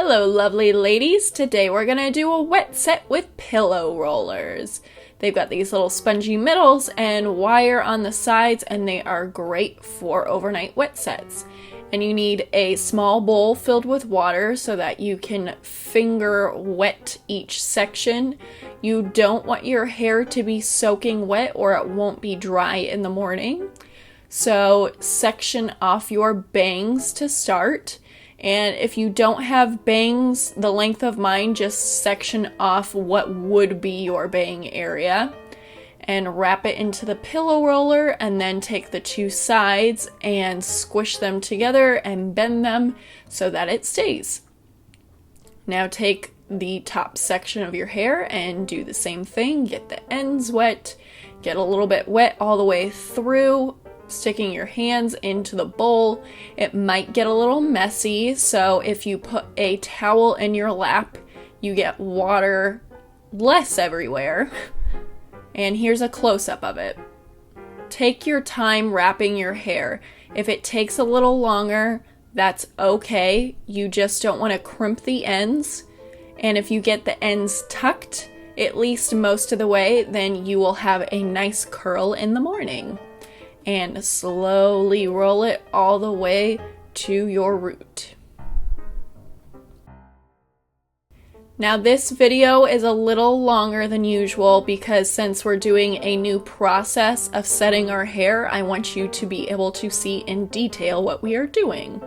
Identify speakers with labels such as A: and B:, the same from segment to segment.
A: Hello lovely ladies, today we're gonna do a wet set with pillow rollers. They've got these little spongy middles and wire on the sides, and they are great for overnight wet sets. And you need a small bowl filled with water so that you can finger wet each section. You don't want your hair to be soaking wet or it won't be dry in the morning. So section off your bangs to start. And if you don't have bangs the length of mine, just section off what would be your bang area and wrap it into the pillow roller, and then take the two sides and squish them together and bend them so that it stays. Now take the top section of your hair and do the same thing. Get the ends wet, get a little bit wet all the way through, sticking your hands into the bowl. It might get a little messy, so if you put a towel in your lap, you get water less everywhere. And here's a close-up of it. Take your time wrapping your hair. If it takes a little longer, that's okay. You just don't want to crimp the ends. And if you get the ends tucked, at least most of the way, then you will have a nice curl in the morning. And slowly roll it all the way to your root. Now this video is a little longer than usual because since we're doing a new process of setting our hair, I want you to be able to see in detail what we are doing.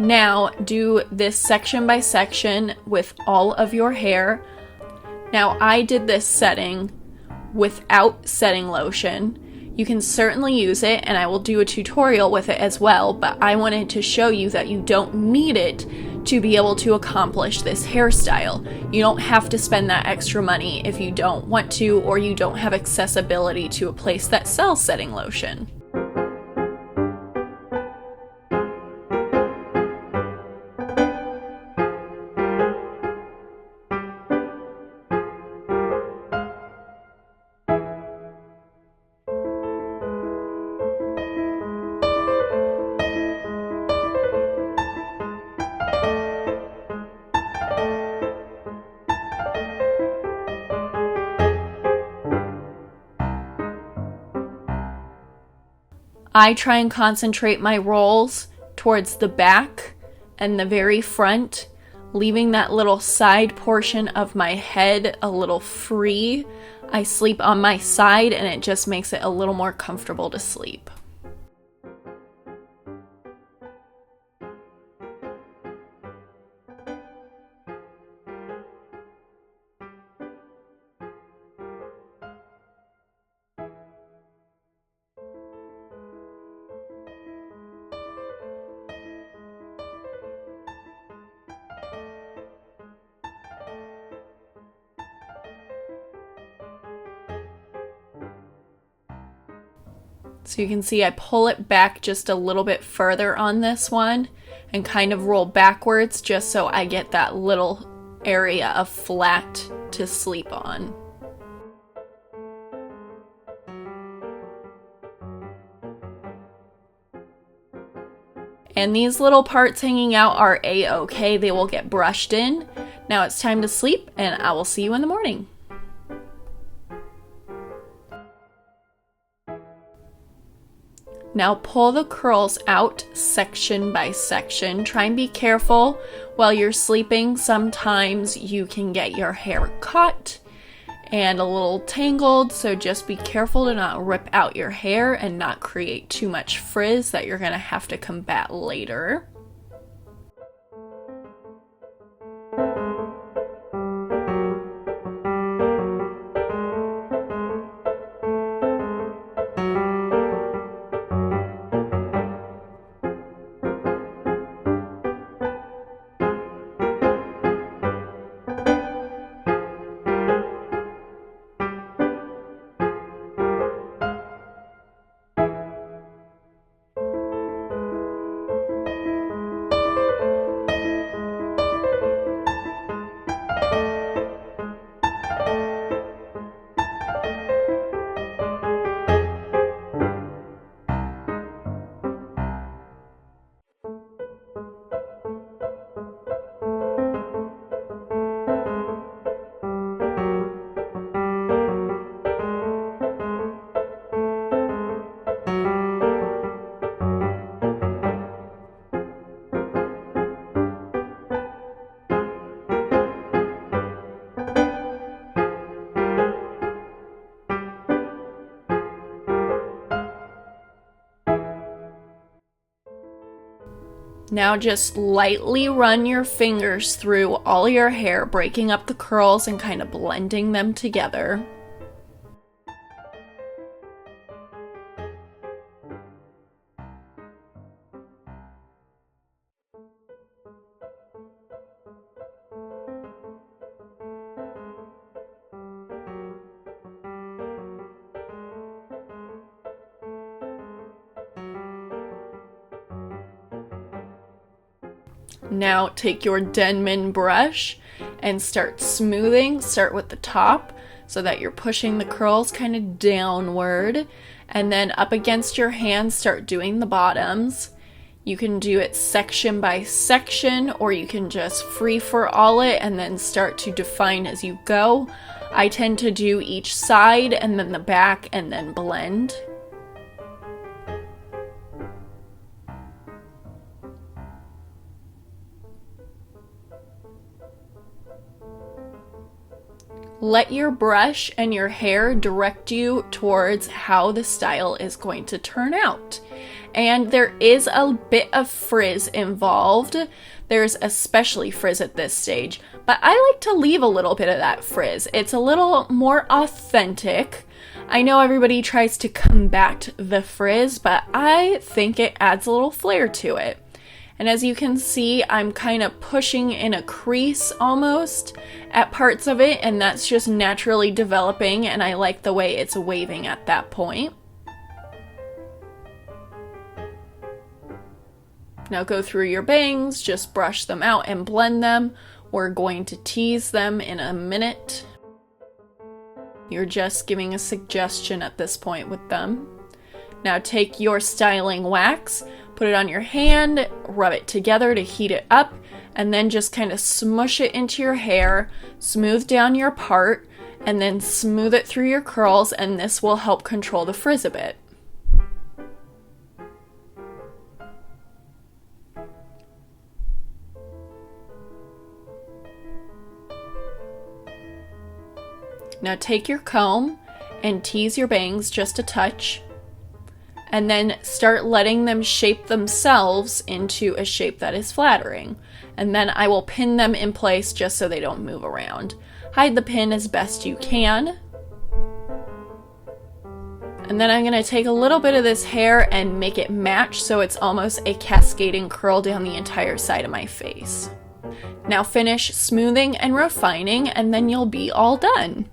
A: Now do this section by section with all of your hair. Now I did this setting without setting lotion. You can certainly use it, and I will do a tutorial with it as well, but I wanted to show you that you don't need it to be able to accomplish this hairstyle. You don't have to spend that extra money if you don't want to, or you don't have accessibility to a place that sells setting lotion. I try and concentrate my rolls towards the back and the very front, leaving that little side portion of my head a little free. I sleep on my side and it just makes it a little more comfortable to sleep. So you can see I pull it back just a little bit further on this one and kind of roll backwards just so I get that little area of flat to sleep on. And these little parts hanging out are a-okay. They will get brushed in. Now it's time to sleep, and I will see you in the morning. Now pull the curls out section by section. Try and be careful while you're sleeping. Sometimes you can get your hair caught and a little tangled, so just be careful to not rip out your hair and not create too much frizz that you're going to have to combat later. Now just lightly run your fingers through all your hair, breaking up the curls and kind of blending them together. Now take your Denman brush and start smoothing. Start with the top so that you're pushing the curls kind of downward, and then up against your hand start doing the bottoms. You can do it section by section, or you can just free for all it and then start to define as you go. I tend to do each side and then the back and then blend. Let your brush and your hair direct you towards how the style is going to turn out. And there is a bit of frizz involved. There's especially frizz at this stage, but I like to leave a little bit of that frizz. It's a little more authentic. I know everybody tries to combat the frizz, but I think it adds a little flair to it. And as you can see, I'm kind of pushing in a crease almost at parts of it, and that's just naturally developing, and I like the way it's waving at that point. Now go through your bangs, just brush them out and blend them. We're going to tease them in a minute. You're just giving a suggestion at this point with them. Now take your styling wax, put it on your hand, rub it together to heat it up, and then just kind of smush it into your hair, smooth down your part, and then smooth it through your curls, and this will help control the frizz a bit. Now take your comb and tease your bangs just a touch, and then start letting them shape themselves into a shape that is flattering. And then I will pin them in place just so they don't move around. Hide the pin as best you can. And then I'm going to take a little bit of this hair and make it match so it's almost a cascading curl down the entire side of my face. Now finish smoothing and refining, and then you'll be all done.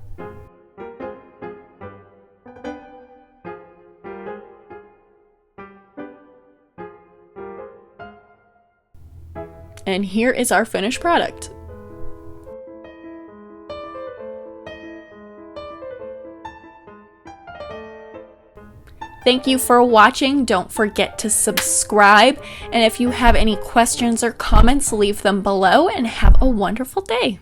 A: And here is our finished product. Thank you for watching. Don't forget to subscribe. And if you have any questions or comments, leave them below, and have a wonderful day.